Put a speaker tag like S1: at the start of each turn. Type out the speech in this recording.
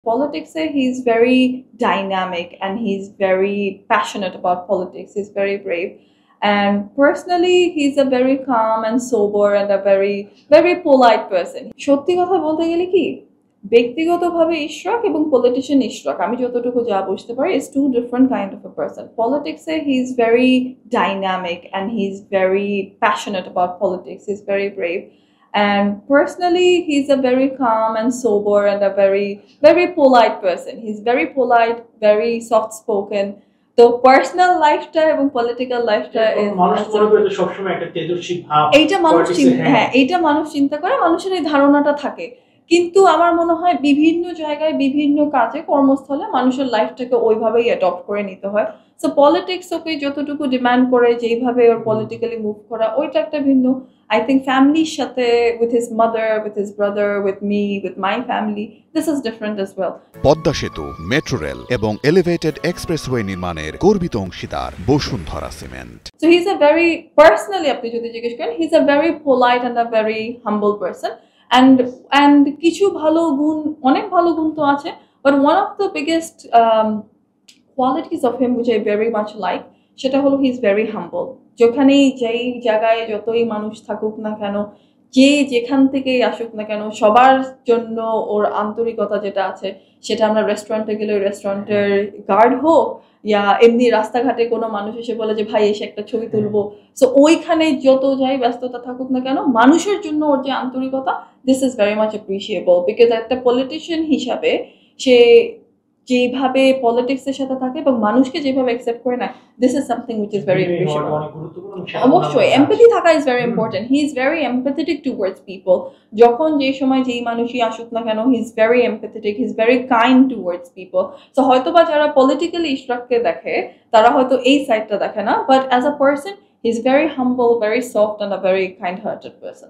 S1: politics he's very dynamic and he's very passionate about politics. He's very brave. And personally, he's a very calm and sober and a very polite person. সত্যি কথা বলতে গেলে কি ব্যক্তিগতভাবে ইশরাক এবং politician Ishraq আমি যতটুকু যা বুঝতে পারি is two different kind of a person. Politics he's very dynamic and he's very passionate about politics. He's very brave. And personally, he's a very calm and sober and a very polite person. He's very polite, very soft spoken. তো personal লাইফটা এবং political লাইফটা এইটা মানুষ চিন্তা করে, মানুষের এই ধারণাটা থাকে। কিন্তু আমার মনে হয় বিভিন্ন জায়গায় বিভিন্ন কাজে কর্মস্থলে মানুষের লাইফটাকে ওইভাবেই অ্যাডপ্ট করে নিতে হয়। সো পলিটিক্স ওকে যতটুকু ডিমান্ড করে যেইভাবে ওর পলিটিক্যালি মুভ করা ওইটা একটা ভিন্ন। I think ফ্যামিলির সাথে with his mother, with his brother, with me, with my family, this is different as well.
S2: Padma সেতু, মেট্রো রেল এবং এলিভেটেড এক্সপ্রেসওয়ে নির্মাণের গর্বিত অংশীদার Bashundhara cement.
S1: So he's a very personally আপনি যদি জিজ্ঞেস করেন he's a very polite and a very humble person. And কিছু ভালো গুণ, অনেক ভালো গুণ তো আছে, but one of the biggest qualities of him which I very much like সেটা হলো he is very humble. যেখানেই যেই জায়গায় যতই মানুষ থাকুক না কেন, যে যেখান থেকেই আসুক না কেন, সবার জন্য ওর আন্তরিকতা যেটা আছে সেটা আমরা রেস্টুরেন্টে গেলে রেস্টুরেন্টের গার্ড হোক ইয়া এমনি রাস্তাঘাটে কোনো মানুষ এসে বলে যে ভাই এসে একটা ছবি তুলবো, সো ওইখানে যত যাই ব্যস্ততা থাকুক না কেন মানুষের জন্য ওর যে আন্তরিকতা, this is very much appreciable. Because একটা পলিটিশিয়ান হিসাবে সে যেভাবে পলিটিক্সের সাথে থাকে এবং মানুষকে যেভাবে অ্যাকসেপ্ট করে না, this is something which is very appreciable. অবশ্যই এমপ্যাথি থাকা is very important. He is very empathetic towards people. যখন যে সময় যেই মানুষই আসুক না কেন, he is very empathetic, he is very kind towards people. So হয়তোবা যারা পলিটিক্যালি ইশরাককে দেখে তারা হয়তো এই সাইডটা দেখে না, but as a person he is very humble, very soft and a very kind hearted person.